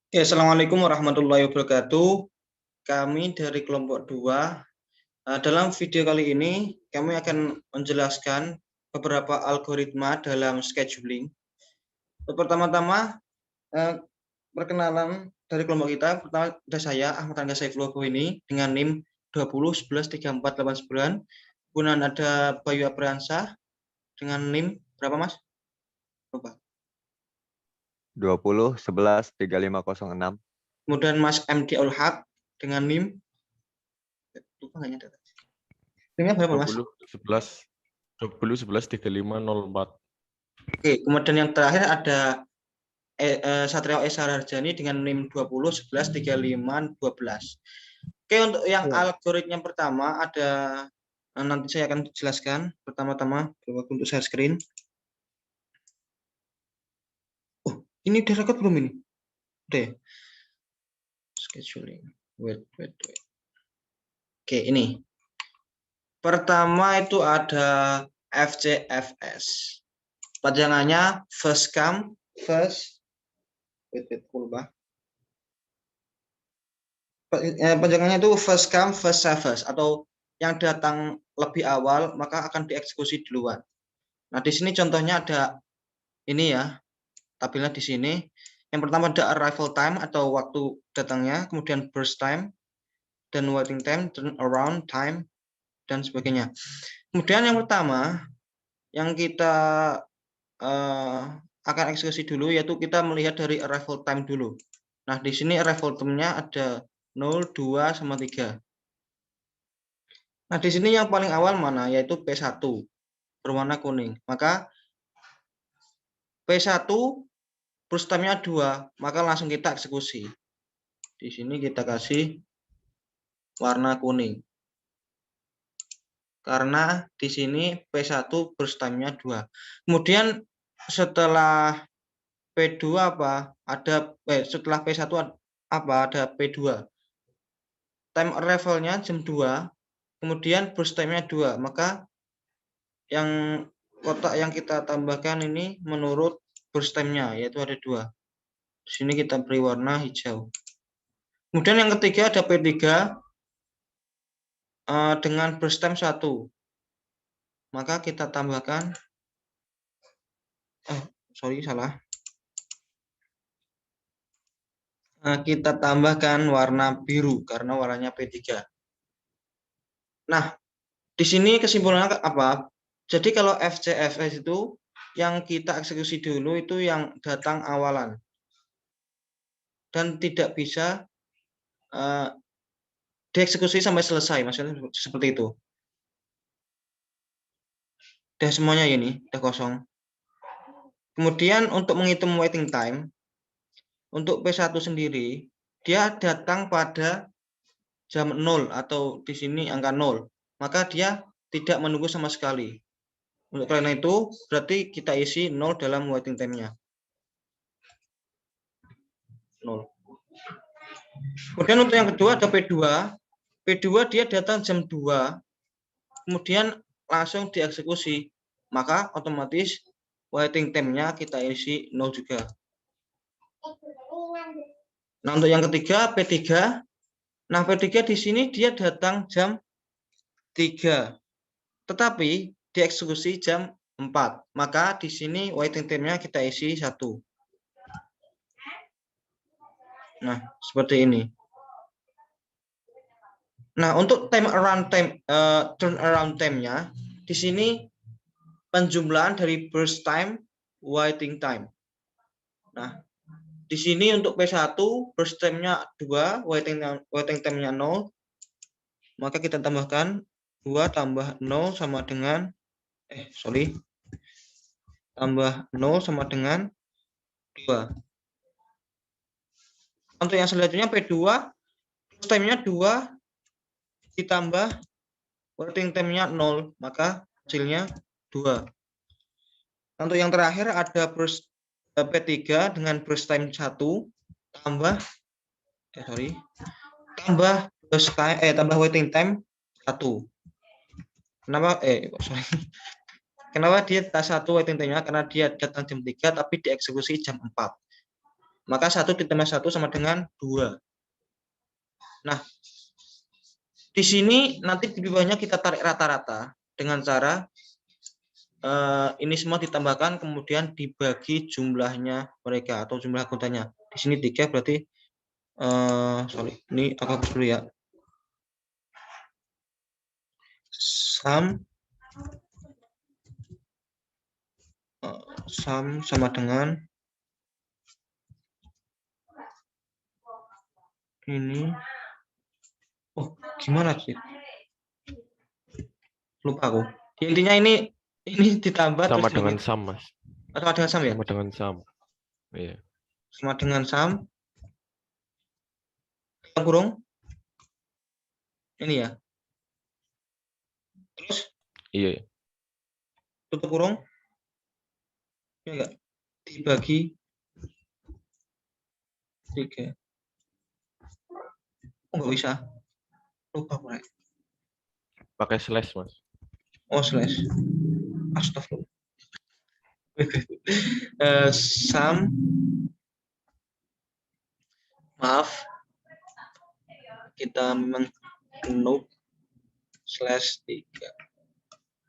Oke, Assalamualaikum warahmatullahi wabarakatuh. Kami dari kelompok 2. Dalam video kali ini, kami akan menjelaskan beberapa algoritma dalam scheduling. Pertama-tama, perkenalan dari kelompok kita. Pertama, ada saya, Ahmad Angga Saifullah ini, dengan NIM 20113489. Kemudian ada Bayu Apriansah dengan NIM berapa, Mas? Lupa. 20113506. Kemudian Mas MD Ulhaq dengan NIM lupa nggak nyata. NIM-nya berapa, Mas? 20113504. Oke, kemudian yang terakhir ada Satrio Esa Harjani dengan NIM 20113512. Oke, untuk yang algoritma pertama ada nanti saya akan jelaskan. Pertama-tama untuk share screen. Oh, ini udah record belum ini? Udah. Scheduling. Wait. Oke, ini. Pertama itu ada FCFS. Panjangannya first come, first. Panjangannya itu first come, first served, atau yang datang lebih awal maka akan dieksekusi duluan. Nah, di sini contohnya ada ini ya, tabelnya di sini. Yang pertama ada arrival time atau waktu datangnya, kemudian burst time, dan waiting time, turnaround time, dan sebagainya. Kemudian yang pertama yang kita akan eksekusi dulu yaitu kita melihat dari arrival time dulu. Nah, di sini arrival time-nya ada 0, 2, sama 3. Nah, di sini yang paling awal mana? Yaitu P1 berwarna kuning. Maka P1 burst time-nya 2, maka langsung kita eksekusi. Di sini kita kasih warna kuning. Karena di sini P1 burst time-nya 2. Kemudian setelah P2 apa? Setelah P1 apa? Ada P2. Time arrival-nya jam 2, kemudian burst time-nya 2. Maka yang kotak yang kita tambahkan ini menurut burst time-nya, yaitu ada 2. Di sini kita beri warna hijau. Kemudian yang ketiga ada P3 dengan burst time 1. Maka kita tambahkan salah. Kita tambahkan warna biru karena warnanya P3. Nah, di sini kesimpulannya apa? Jadi kalau FCFS itu yang kita eksekusi dulu itu yang datang awalan. Dan tidak bisa dieksekusi sampai selesai, maksudnya seperti itu. Udah semuanya ini, udah kosong. Kemudian untuk menghitung waiting time, untuk P1 sendiri, dia datang pada jam 0 atau di sini angka 0. Maka dia tidak menunggu sama sekali. Untuk karena itu, berarti kita isi 0 dalam waiting time-nya. 0. Kemudian untuk yang kedua ada P2. P2 dia datang jam 2, kemudian langsung dieksekusi. Maka otomatis waiting time-nya kita isi 0 juga. Nah, untuk yang ketiga P3. Nah, P3 di sini dia datang jam 3. Tetapi dieksekusi jam 4. Maka di sini waiting time-nya kita isi 1. Nah, seperti ini. Nah, untuk turnaround time-nya di sini penjumlahan dari burst time, waiting time. Nah, di sini untuk P1 burst time-nya 2, waiting time-nya 0. Maka kita tambahkan 2 tambah 0 sama dengan tambah 0 sama dengan 2. Untuk yang selanjutnya P2 burst time-nya 2 ditambah waiting time-nya 0, maka hasilnya 2. Untuk yang terakhir ada burst P3 dengan burst time 1 tambah tambah waiting time 1. Kenapa dia tak 1 waiting time-nya? Karena dia datang jam 3 tapi dieksekusi jam 4. Maka 1 ditambah 1 sama dengan 2. Nah, di sini nanti di bawahnya kita tarik rata-rata dengan cara ini semua ditambahkan kemudian dibagi jumlahnya mereka atau jumlah anggotanya. Di sini 3 berarti sorry, ini aku hapus dulu ya. Sum sama dengan ini. Oh, gimana sih? Lupa aku. Intinya ini ditambah Sama terus dengan dibagi. sum, Mas. Atau dengan sum ya? Sama dengan sum. Iya. Sama dengan sum. Kurung. Ini ya. Terus Iya. tutup kurung. Ya enggak? Dibagi 3. Oh, enggak bisa. Lupa mulai. Pakai slash, Mas. Oh, slash. Astagfirullah. Sum. Maaf. Kita memang noob /3.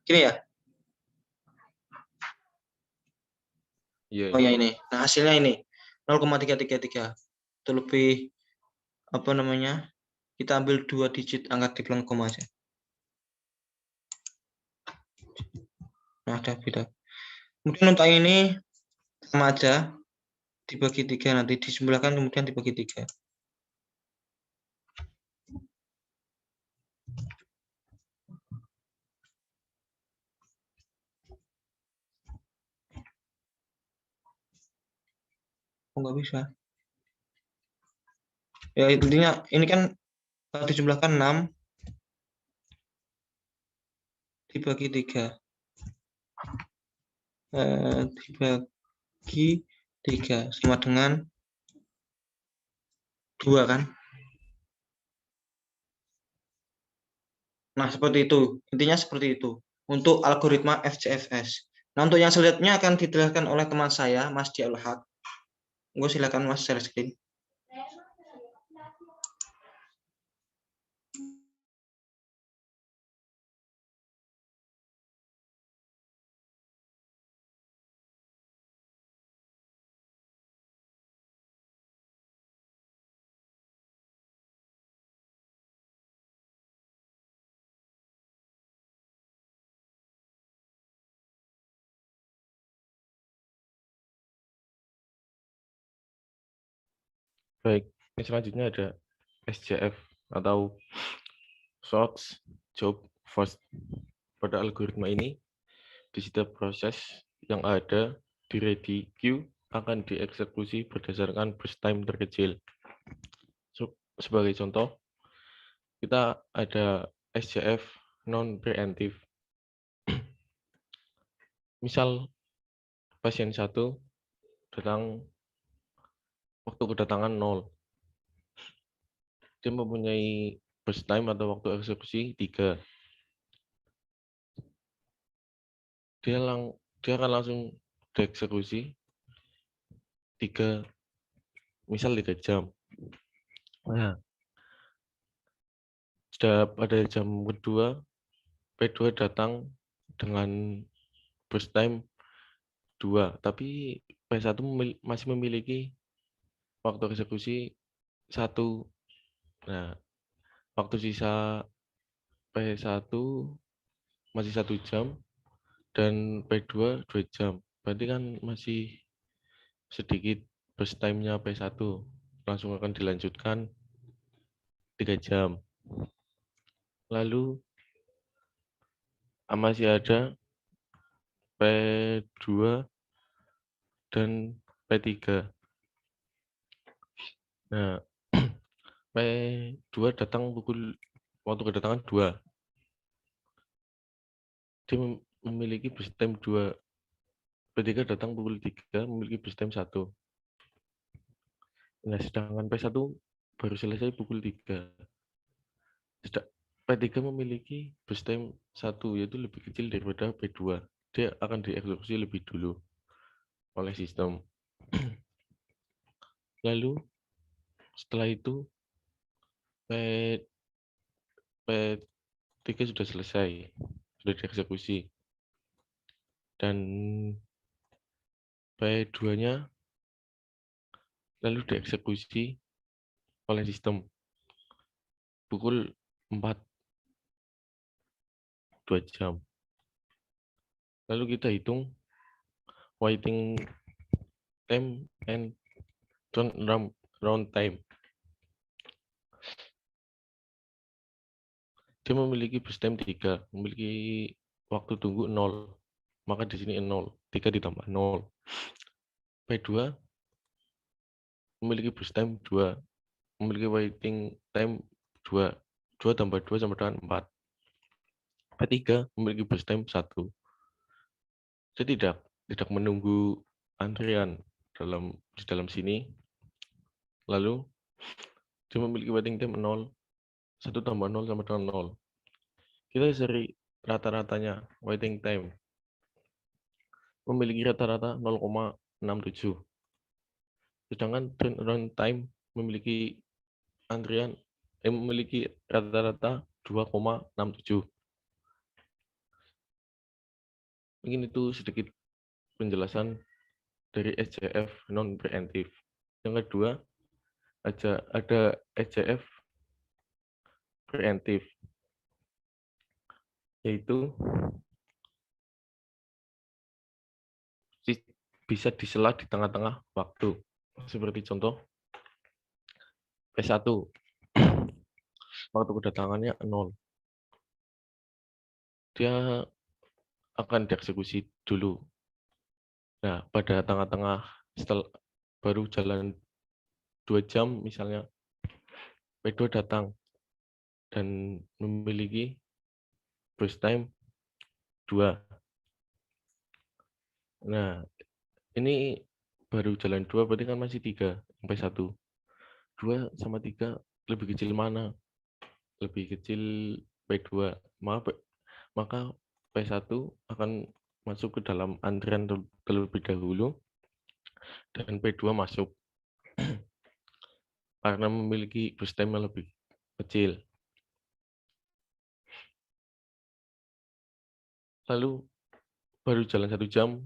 Gini ya? Iya. Oh ya ini. Nah, hasilnya ini 0,333. Itu lebih apa namanya? Kita ambil 2 digit angka di belakang koma aja. Nah, ada beda. Kemudian untuk ini sama aja dibagi 3 nanti disebelahkan kemudian dibagi 3. Oh, nggak bisa. Ya intinya ini kan dijumlahkan 6 dibagi 3. Dibagi 3 sama dengan 2 kan? Nah, seperti itu. Intinya seperti itu. Untuk algoritma FCFS. Nah, untuk yang selanjutnya akan dijelaskan oleh teman saya, Mas Dialul Haq. Gue silakan Mas share screen. Baik. Ini selanjutnya ada SJF atau Short Job First. Pada algoritma ini, di setiap proses yang ada di ready queue akan dieksekusi berdasarkan burst time terkecil. Sebagai contoh, kita ada SJF non-preemptive. Misal pasien 1 datang waktu kedatangan 0. Dia mempunyai burst time atau waktu eksekusi 3. Dia akan langsung dieksekusi 3, misal 3 jam. Nah, sudah pada jam kedua, P2 datang dengan burst time 2, tapi P1 masih memiliki waktu eksekusi 1. Nah, waktu sisa P1 masih 1 jam dan P2 2 jam. Berarti kan masih sedikit burst time-nya P1. Langsung akan dilanjutkan 3 jam. Lalu masih ada P2 dan P3. Nah, P2 datang waktu kedatangan 2. Dia memiliki burst time 2. P3 datang pukul 3 memiliki burst time 1. Nah, sedangkan P1 baru selesai pukul 3. P3 memiliki burst time 1, yaitu lebih kecil daripada P2. Dia akan dieksekusi lebih dulu oleh sistem. Lalu setelah itu P3 sudah selesai, sudah dieksekusi. Dan P2-nya lalu dieksekusi oleh sistem pukul 4, 2 jam. Lalu kita hitung waiting time and turnaround time. Dia memiliki bus time 3, memiliki waktu tunggu 0. Maka di sini 0, 3 ditambah 0. P2 memiliki bus time 2, memiliki waiting time 2. 2 tambah 2 sama dengan 4. P3 memiliki bus time 1. Saya tidak menunggu antrian di dalam sini. Lalu dia memiliki waiting time 0. 1 tambah 0 sama dengan 0. Kita cari rata-ratanya waiting time. Memiliki rata-rata 0,67. Sedangkan turnaround time memiliki memiliki rata-rata 2,67. Mungkin itu sedikit penjelasan dari SCF non preemptif. Yang kedua ada SCF preemptif, yaitu bisa disela di tengah-tengah waktu. Seperti contoh P1, waktu kedatangannya 0. Dia akan dieksekusi dulu. Nah, pada tengah-tengah setelah baru jalan 2 jam misalnya, P2 datang dan memiliki bus time 2. Nah, ini baru jalan 2 berarti kan masih 3 sampai 1. 2 sama 3 lebih kecil mana? Lebih kecil P2. Maka P1 akan masuk ke dalam antrian terlebih dahulu dan P2 masuk karena memiliki bus time yang lebih kecil. Lalu baru jalan 1 jam,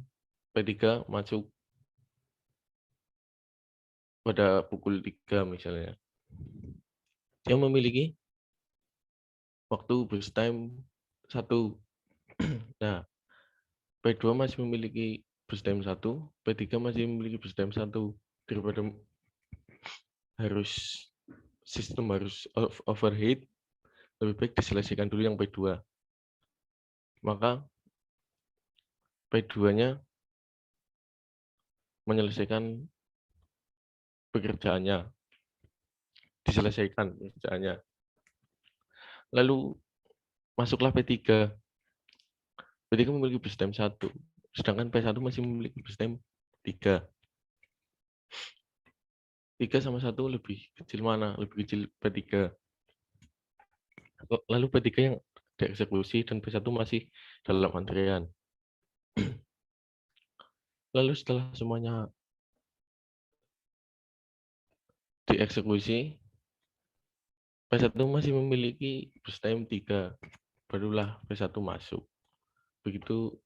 P3 masuk pada pukul 3 misalnya. Dia memiliki waktu bus time 1. Nah, P2 masih memiliki bus time 1, P3 masih memiliki bus time 1. Daripada sistem harus overheat, lebih baik diselesaikan dulu yang P2. Maka P2-nya menyelesaikan pekerjaannya, diselesaikan pekerjaannya. Lalu masuklah P3. P3 memiliki bus time 1, sedangkan P1 masih memiliki bus time 3. 3 sama 1 lebih kecil mana? Lebih kecil P3. Lalu P3 yang dieksekusi dan P1 masih dalam antrian. Lalu setelah semuanya dieksekusi, P1 masih memiliki bus time 3. Barulah P1 masuk. Begitu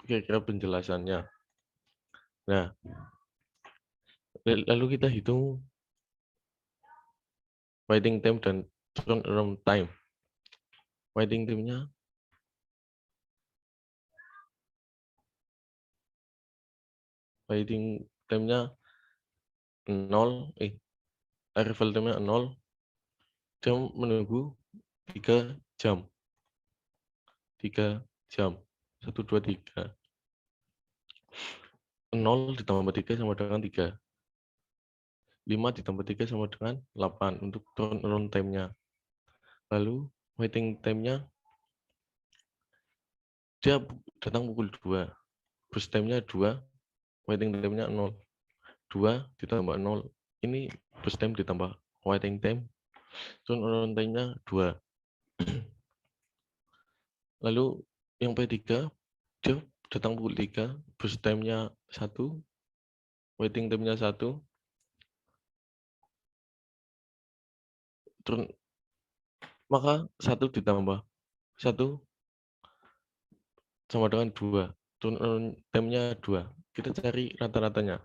kira-kira penjelasannya. Nah, lalu kita hitung waiting time dan turnaround time. Waiting time-nya waiting time-nya 0, arrival time-nya 0, dia menunggu 3 jam. 3 jam. 1, 2, 3. 0 ditambah 3 sama dengan 3. 5 ditambah 3 sama dengan 8 untuk turnaround time-nya. Lalu waiting time-nya dia datang pukul 2. Bus time-nya 2, waiting time-nya 0. 2 ditambah 0. Ini bus time ditambah waiting time. Turnaround time-nya 2. Lalu yang P3 dia datang pukul 3, bus time-nya 1, waiting time-nya 1, turun maka 1 ditambah 1 sama dengan 2. Turun time-nya 2. Kita cari rata-ratanya.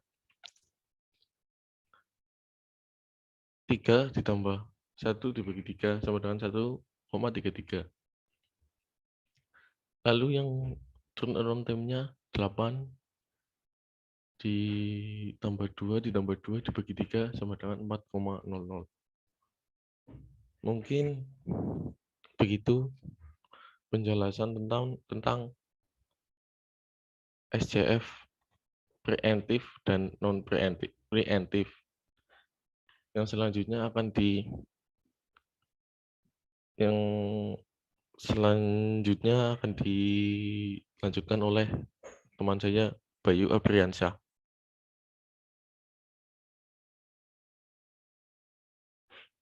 3 ditambah 1 dibagi 3 sama dengan 1,33. Lalu yang turnaround time-nya 8 ditambah 2 dibagi 3 sama dengan 4,00. Mungkin begitu penjelasan tentang SCF preemptif dan non preemptif. Yang selanjutnya akan dilanjutkan oleh teman saya Bayu Abriansyah.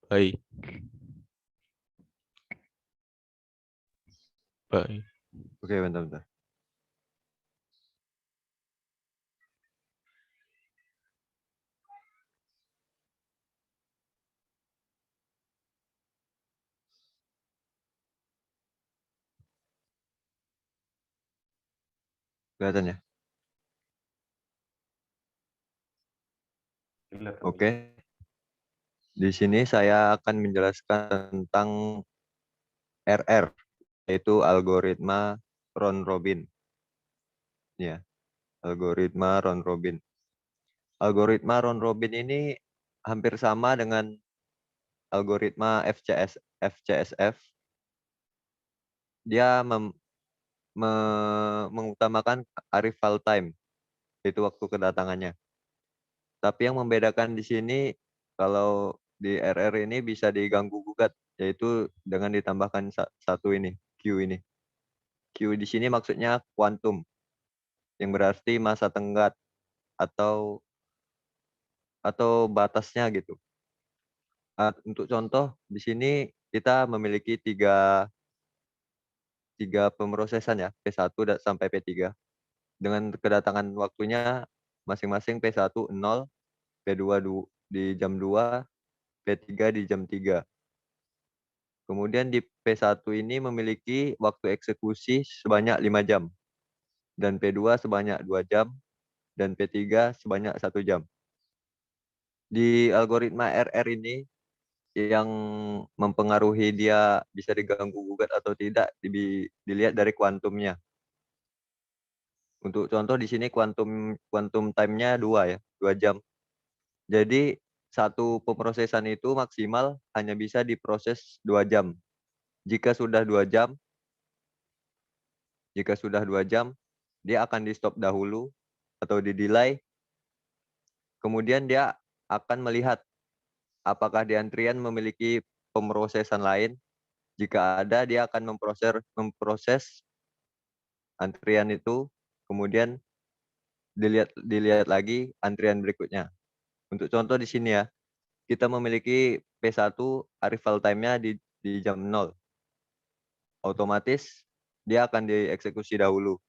Baik. Baik. Oke, bentar. Kelihatan ya? Oke. Di sini saya akan menjelaskan tentang RR, yaitu algoritma round-robin. Ya, algoritma round-robin. Algoritma round-robin ini hampir sama dengan algoritma FCSF. Dia mengutamakan arrival time, yaitu waktu kedatangannya. Tapi yang membedakan di sini, kalau di RR ini bisa diganggu gugat, yaitu dengan ditambahkan satu ini, Q ini. Q di sini maksudnya kuantum, yang berarti masa tenggat atau batasnya gitu. Untuk contoh, di sini kita memiliki tiga pemrosesan ya, P1 sampai P3. Dengan kedatangan waktunya masing-masing P1 0, P2 di jam 2, P3 di jam 3. Kemudian di P1 ini memiliki waktu eksekusi sebanyak 5 jam. Dan P2 sebanyak 2 jam. Dan P3 sebanyak 1 jam. Di algoritma RR ini, yang mempengaruhi dia bisa diganggu gugat atau tidak dilihat dari kuantumnya. Untuk contoh di sini kuantum time-nya 2 ya, 2 jam. Jadi satu pemrosesan itu maksimal hanya bisa diproses 2 jam. Jika sudah 2 jam, dia akan di-stop dahulu atau di-delay. Kemudian dia akan melihat apakah di antrian memiliki pemrosesan lain. Jika ada, dia akan memproses antrian itu, kemudian dilihat lagi antrian berikutnya. Untuk contoh di sini ya, kita memiliki P1 arrival time-nya di jam 0. Otomatis dia akan dieksekusi dahulu.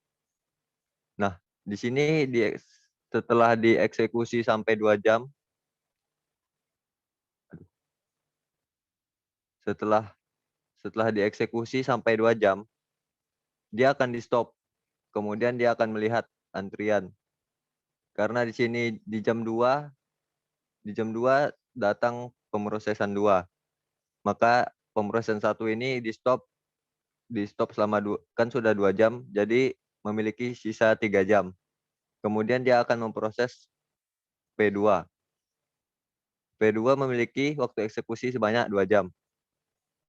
Nah, di sini setelah dieksekusi sampai 2 jam, setelah dieksekusi sampai 2 jam, dia akan di-stop. Kemudian dia akan melihat antrian. Karena di sini di jam 2 datang pemrosesan 2. Maka pemrosesan 1 ini di-stop selama kan sudah 2 jam, jadi memiliki sisa 3 jam. Kemudian dia akan memproses P2. P2 memiliki waktu eksekusi sebanyak 2 jam.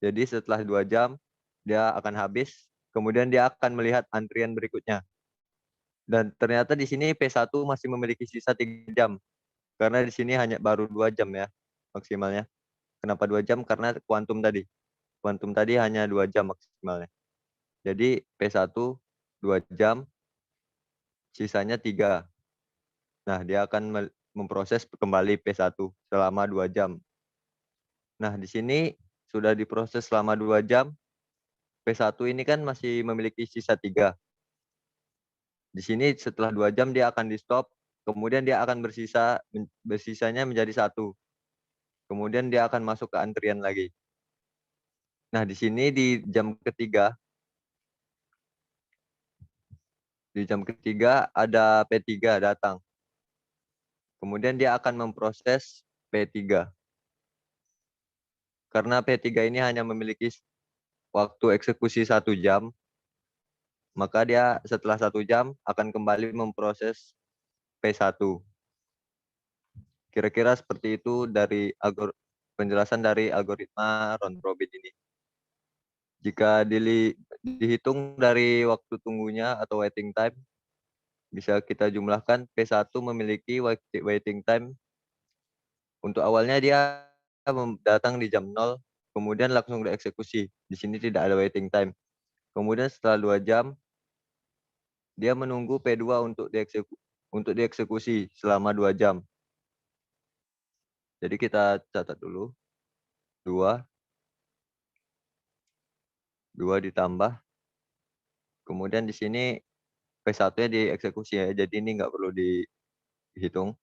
Jadi setelah 2 jam, dia akan habis, kemudian dia akan melihat antrian berikutnya. Dan ternyata di sini P1 masih memiliki sisa 3 jam. Karena di sini hanya baru 2 jam ya maksimalnya. Kenapa 2 jam? Karena kuantum tadi. Kuantum tadi hanya 2 jam maksimalnya. Jadi P1 2 jam, sisanya 3. Nah, dia akan memproses kembali P1 selama 2 jam. Nah, di sini sudah diproses selama 2 jam, P1 ini kan masih memiliki sisa 3. Di sini setelah 2 jam dia akan di-stop, kemudian dia akan bersisanya menjadi 1. Kemudian dia akan masuk ke antrian lagi. Nah, di sini di jam ketiga ada P3 datang. Kemudian dia akan memproses P3. Karena P3 ini hanya memiliki waktu eksekusi 1 jam, maka dia setelah 1 jam akan kembali memproses P1. Kira-kira seperti itu dari penjelasan dari algoritma round robin ini. Jika dihitung dari waktu tunggunya atau waiting time, bisa kita jumlahkan P1 memiliki waiting time. Untuk awalnya dia datang di jam 0, kemudian langsung dieksekusi. Di sini tidak ada waiting time. Kemudian setelah 2 jam, dia menunggu P2 untuk dieksekusi selama 2 jam. Jadi kita catat dulu. 2 ditambah. Kemudian di sini P1-nya dieksekusi ya, jadi ini nggak perlu dihitung.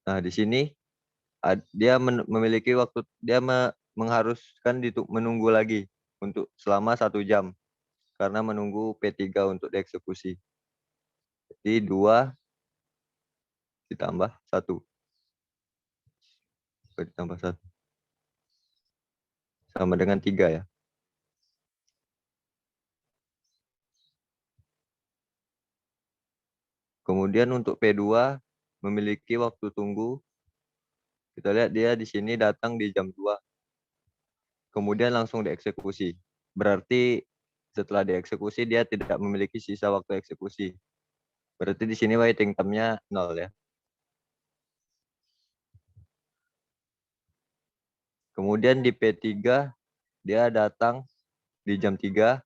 Nah, di sini dia memiliki waktu, dia mengharuskan menunggu lagi untuk selama 1 jam karena menunggu P3 untuk dieksekusi. Jadi 2 ditambah 1. 2 ditambah 1. Sama dengan 3 ya. Kemudian untuk P2 memiliki waktu tunggu. Kita lihat dia di sini datang di jam 2. Kemudian langsung dieksekusi. Berarti setelah dieksekusi dia tidak memiliki sisa waktu eksekusi. Berarti di sini waiting time-nya 0 ya. Kemudian di P3 dia datang di jam 3.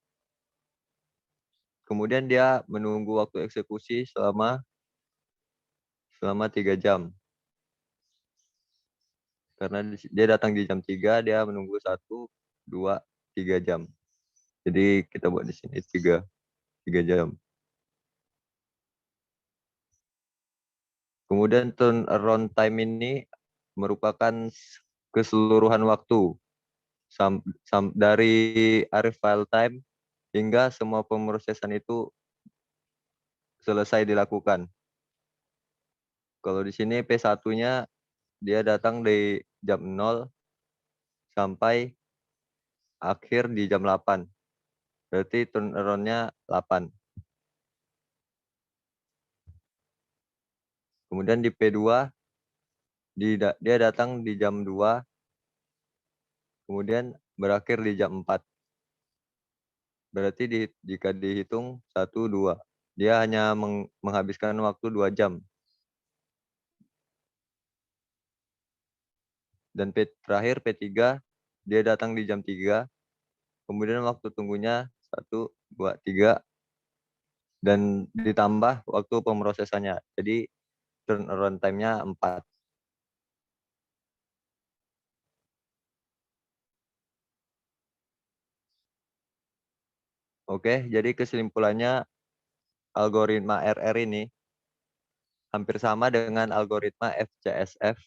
Kemudian dia menunggu waktu eksekusi selama 3 jam. Karena dia datang di jam 3, dia menunggu 1, 2, 3 jam. Jadi kita buat di sini 3 jam. Kemudian turnaround time ini merupakan keseluruhan waktu dari arrival time hingga semua pemrosesan itu selesai dilakukan. Kalau di sini P1-nya dia datang di jam 0 sampai akhir di jam 8. Berarti turnaround-nya 8. Kemudian di P2 dia datang di jam 2, kemudian berakhir di jam 4. Berarti jika dihitung 1, 2, dia hanya menghabiskan waktu 2 jam. Dan terakhir P3, dia datang di jam 3, kemudian waktu tunggunya 1, 2, 3, dan ditambah waktu pemrosesannya. Jadi turnaround time-nya 4. Oke, jadi kesimpulannya algoritma RR ini hampir sama dengan algoritma FCSF.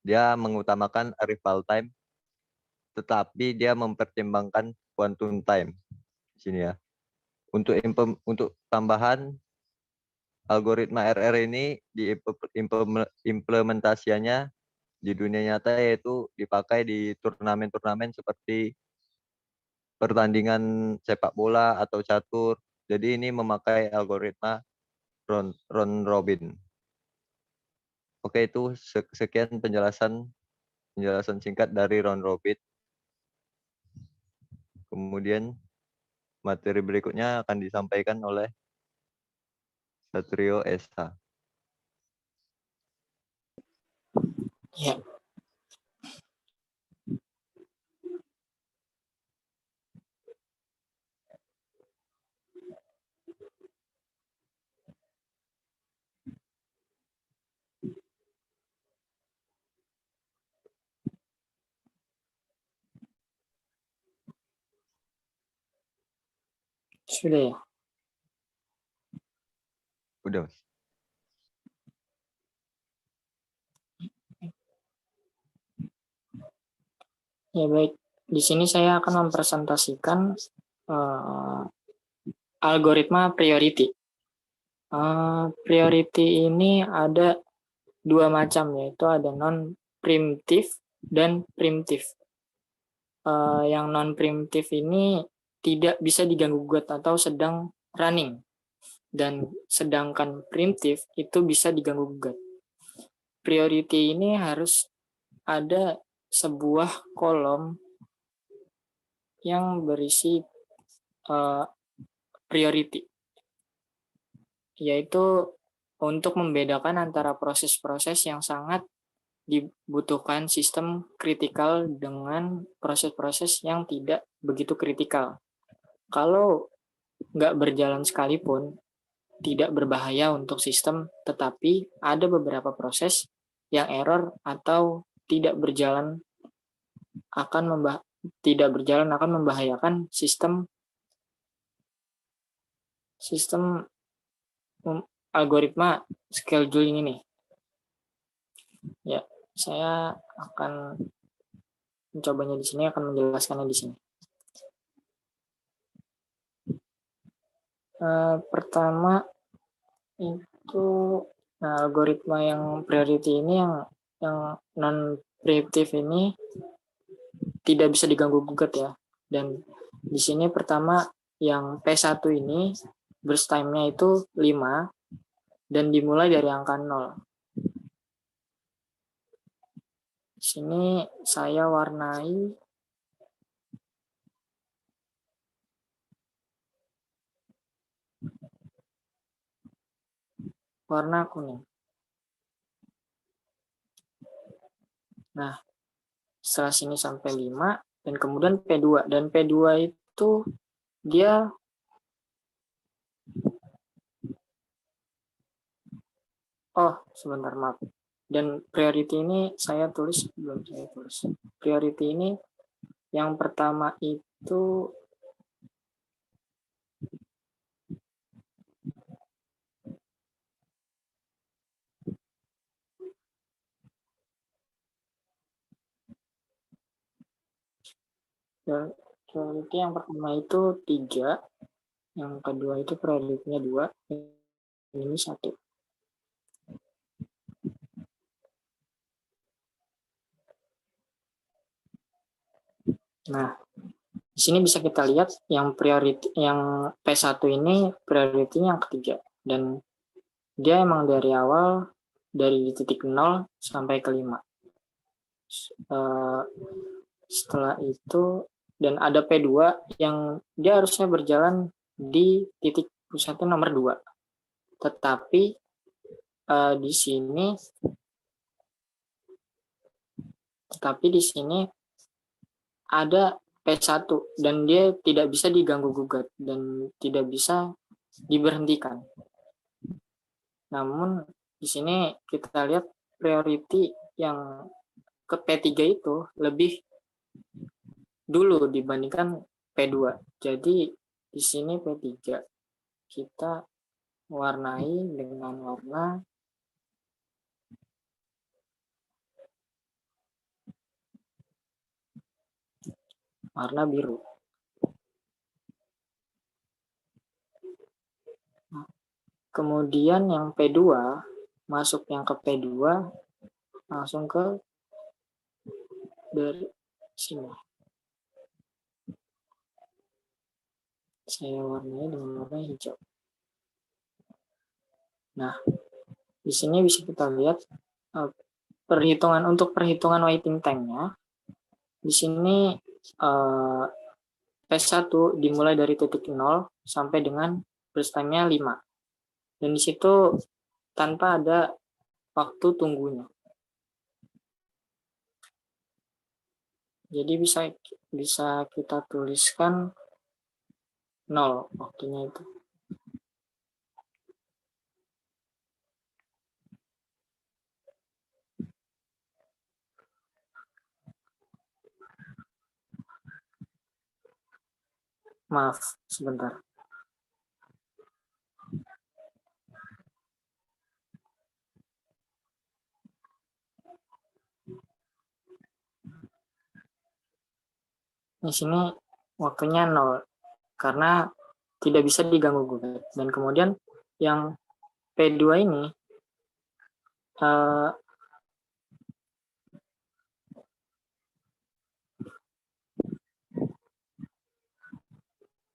Dia mengutamakan arrival time, tetapi dia mempertimbangkan quantum time. Di sini ya. Untuk tambahan, algoritma RR ini implementasinya di dunia nyata yaitu dipakai di turnamen-turnamen seperti pertandingan sepak bola atau catur. Jadi ini memakai algoritma round robin. Oke, itu sekian penjelasan singkat dari round robin. Kemudian materi berikutnya akan disampaikan oleh Satrio Esa. Ya. Sudah ya. Udah, Mas. Ya baik, di sini saya akan mempresentasikan algoritma priority. Priority ini ada dua macam, yaitu ada non-preemptive dan preemptive. Yang non-preemptive ini tidak bisa diganggu-gugat atau sedang running, dan sedangkan preemptive itu bisa diganggu-gugat. Priority ini harus ada sebuah kolom yang berisi priority, yaitu untuk membedakan antara proses-proses yang sangat dibutuhkan sistem kritikal dengan proses-proses yang tidak begitu kritikal. Kalau nggak berjalan sekalipun, tidak berbahaya untuk sistem, tetapi ada beberapa proses yang error atau tidak berjalan akan membahayakan sistem algoritma scheduling ini. Ya, saya akan mencobanya di sini, akan menjelaskannya di sini. Pertama itu algoritma yang priority ini yang non preemptive ini tidak bisa diganggu gugat ya. Dan di sini pertama yang P1 ini burst time-nya itu 5 dan dimulai dari angka 0. Di sini saya warnai warna kuning. Nah, setelah sini sampai 5 dan kemudian P2, dan P2 itu dia sebentar, maaf. Dan priority ini saya tulis, belum saya tulis. Priority ini yang pertama itu priority yang pertama itu 3, yang kedua itu priority-nya 2, ini 1. Nah, di sini bisa kita lihat yang priority yang P1 ini priority-nya yang ketiga, dan dia emang dari awal dari titik 0 sampai ke 5. Setelah itu dan ada P2 yang dia harusnya berjalan di titik pusat nomor 2. Tetapi di sini ada P1 dan dia tidak bisa diganggu gugat dan tidak bisa diberhentikan. Namun di sini kita lihat priority yang ke P3 itu lebih dulu dibandingkan P2. Jadi di sini P3 kita warnai dengan warna biru. Kemudian yang P2, masuk yang ke P2, langsung ke dari sini. Saya warnai dengan warna hijau. Nah, di sini bisa kita lihat perhitungan waiting time-nya. Di sini P1 dimulai dari titik 0 sampai dengan burst time-nya 5. Dan di situ tanpa ada waktu tunggunya. Jadi bisa kita tuliskan 0 waktunya itu. Maaf, sebentar. di sini waktunya 0 karena tidak bisa diganggu gugat. Dan kemudian yang P2 ini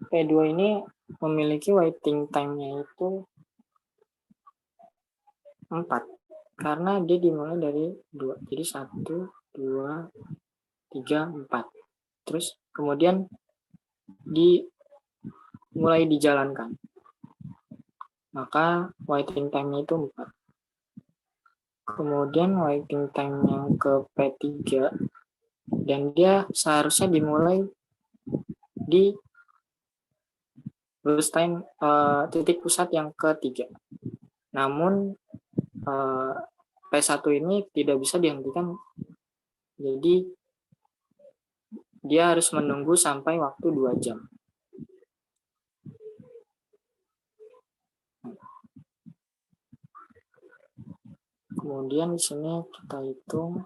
P2 ini memiliki waiting time-nya itu 4 karena dia dimulai dari 2. Jadi 1, 2, 3, 4. Terus kemudian mulai dijalankan. Maka waiting time-nya itu 4. Kemudian waiting time yang ke P3 dan dia seharusnya dimulai di burst time titik pusat yang ketiga. Namun P1 ini tidak bisa dihentikan, jadi dia harus menunggu sampai waktu 2 jam. Kemudian di sini kita hitung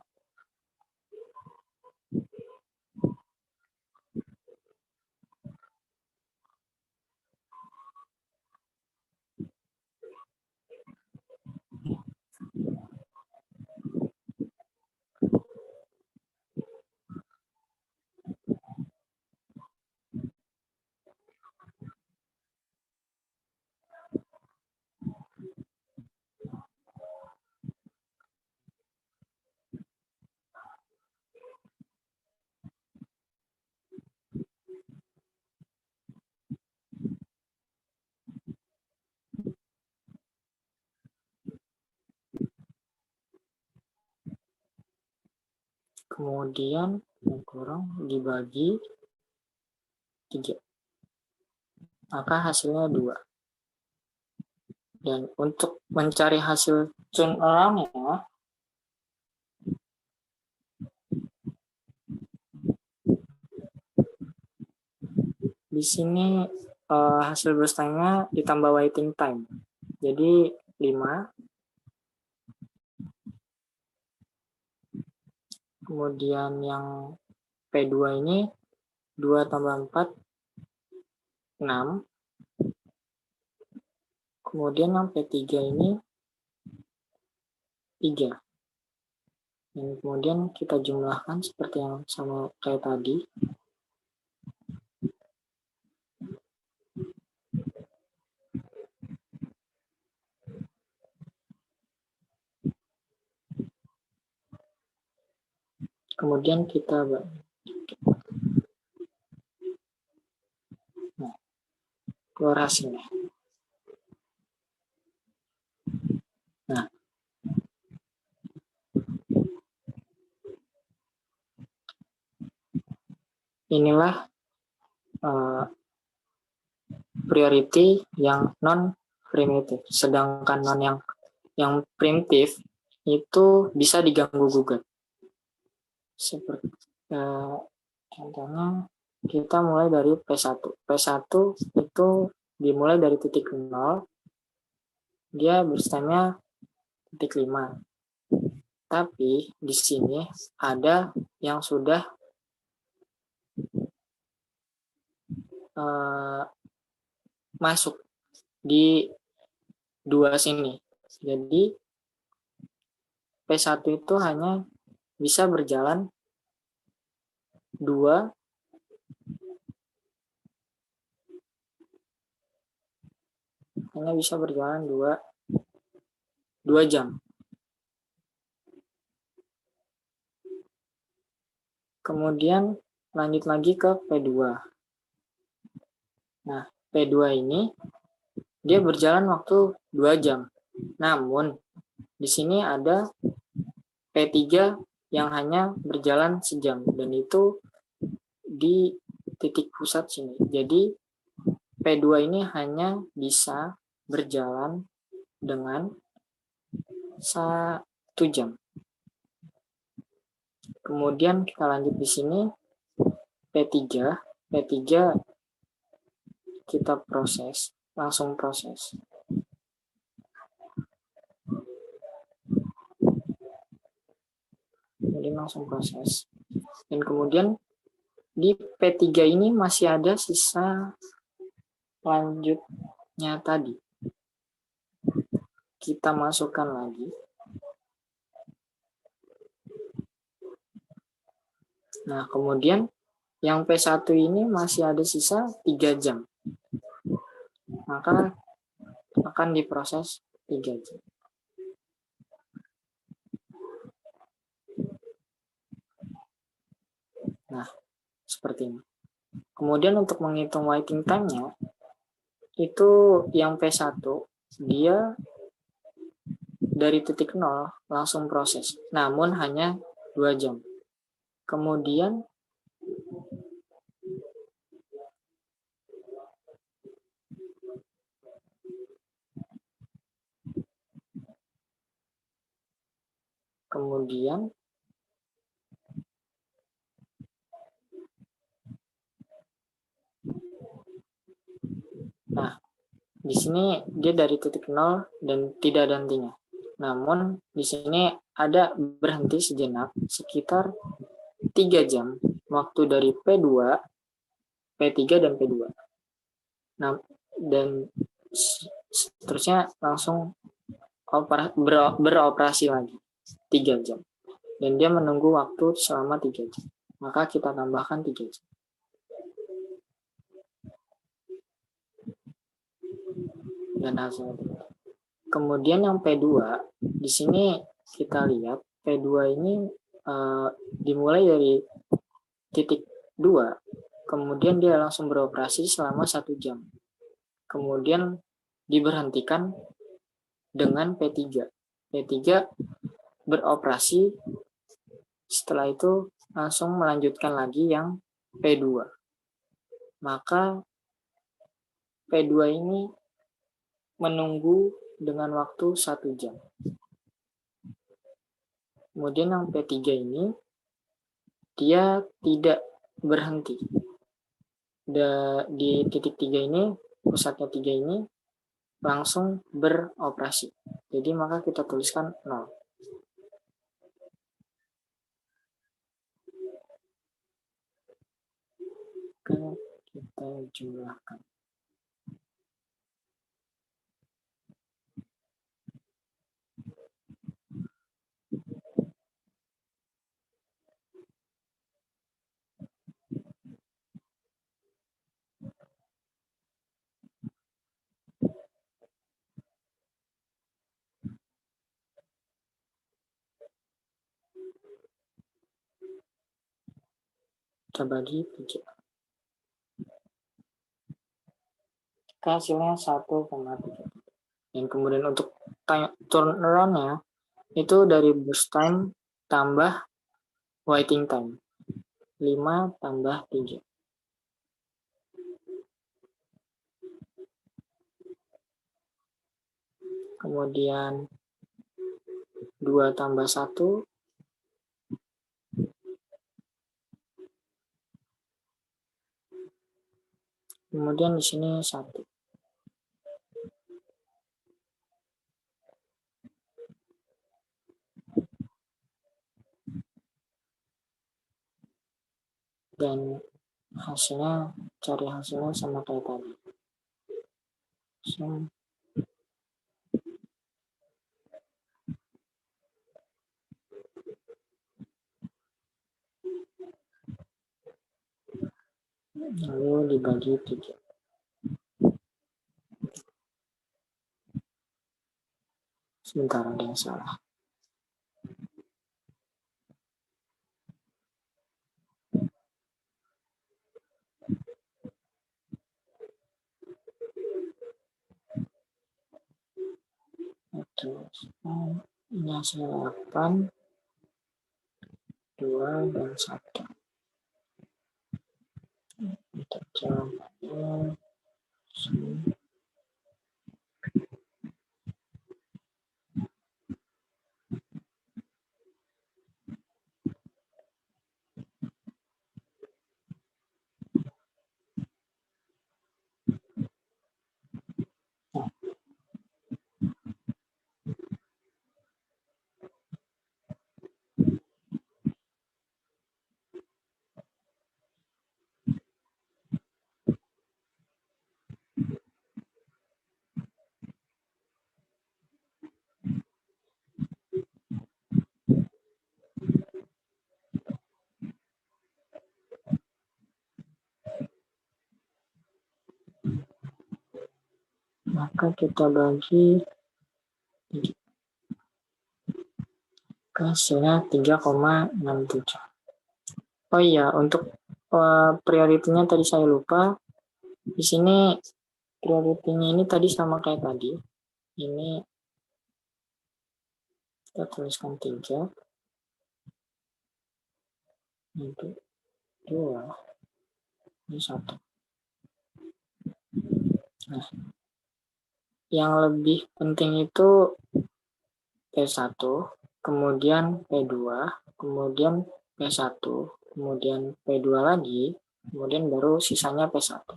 kemudian kurang dibagi 3. Maka hasilnya 2. Dan untuk mencari hasil turnaround-nya, di sini hasil burst time-nya ditambah waiting time. Jadi 5. Kemudian yang P2 ini 2 tambah 4, 6. Kemudian yang P3 ini 3. Dan kemudian kita jumlahkan seperti yang sama kayak tadi. Kemudian kita keluar hasilnya. Nah, inilah priority yang non primitif. Sedangkan yang primitif itu bisa diganggu gugat. Seperti contohnya kita mulai dari P1. P1 itu dimulai dari titik 0, dia burst time-nya titik 5. Tapi di sini ada yang sudah masuk di 2 sini. Jadi P1 itu hanya bisa berjalan 2 jam. Kemudian lanjut lagi ke P2. Nah, P2 ini dia berjalan waktu 2 jam. Namun di sini ada P3 yang hanya berjalan sejam dan itu di titik pusat sini. Jadi P2 ini hanya bisa berjalan dengan 1 jam. Kemudian kita lanjut di sini P3 kita langsung proses. Jadi langsung proses. Dan kemudian di P3 ini masih ada sisa lanjutnya tadi. Kita masukkan lagi. Nah, kemudian yang P1 ini masih ada sisa 3 jam. Maka akan diproses 3 jam. Nah, seperti ini. Kemudian untuk menghitung waiting time-nya, itu yang P1, dia dari titik 0 langsung proses. Namun hanya 2 jam. Kemudian nah, di sini dia dari titik 0 dan tidak ada hentinya. Namun di sini ada berhenti sejenak sekitar 3 jam waktu dari P2, P3 dan P2. Nah, dan seterusnya langsung beroperasi lagi 3 jam. Dan dia menunggu waktu selama 3 jam. Maka kita tambahkan 3 jam. Dan hasilnya. Kemudian yang P2, di sini kita lihat P2 ini dimulai dari titik 2, kemudian dia langsung beroperasi selama 1 jam. Kemudian diberhentikan dengan P3. P3 beroperasi, setelah itu langsung melanjutkan lagi yang P2. Maka P2 ini menunggu dengan waktu 1 jam. Kemudian yang P3 ini, dia tidak berhenti. Di titik 3 ini, pusatnya 3 ini, langsung beroperasi. Jadi maka kita tuliskan 0. Oke, kita jumlahkan. Kita bagi 3. Hasilnya 1,3. Dan kemudian untuk turnaround-nya itu dari burst time tambah waiting time. 5 tambah 3. Kemudian 2 tambah 1. Kemudian di sini 1. Dan hasilnya, cari hasilnya sama kayak tadi. Lalu dibagi 3. Sebentar, ada yang salah. Ini hasil 8, 2, dan 1. Kita jawabannya Maka kita bagi ke hasilnya 3,67. Oh iya, untuk prioritinya tadi saya lupa. Di sini prioritinya ini tadi sama kayak tadi. Ini kita tuliskan 3. Itu 2. Ini 1. Nah, yang lebih penting itu P1, kemudian P2, kemudian P1, kemudian P2 lagi, kemudian baru sisanya P1.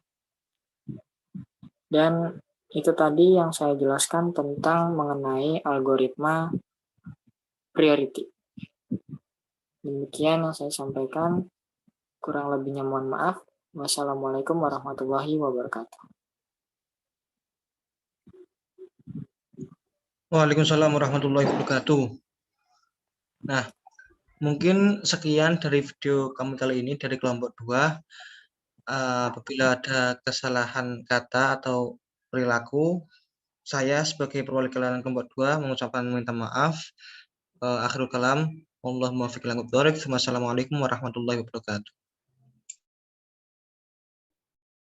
Dan itu tadi yang saya jelaskan tentang mengenai algoritma priority. Demikian yang saya sampaikan. Kurang lebihnya mohon maaf. Wassalamualaikum warahmatullahi wabarakatuh. Waalaikumsalam warahmatullahi wabarakatuh. Nah, mungkin sekian dari video kami kali ini dari kelompok 2. Apabila ada kesalahan kata atau perilaku, saya sebagai perwakilan kelompok 2 mengucapkan minta maaf. Akhirul kalam, Wallahul muwaffiq ila aqwamit thoriq. Wassalamualaikum warahmatullahi wabarakatuh.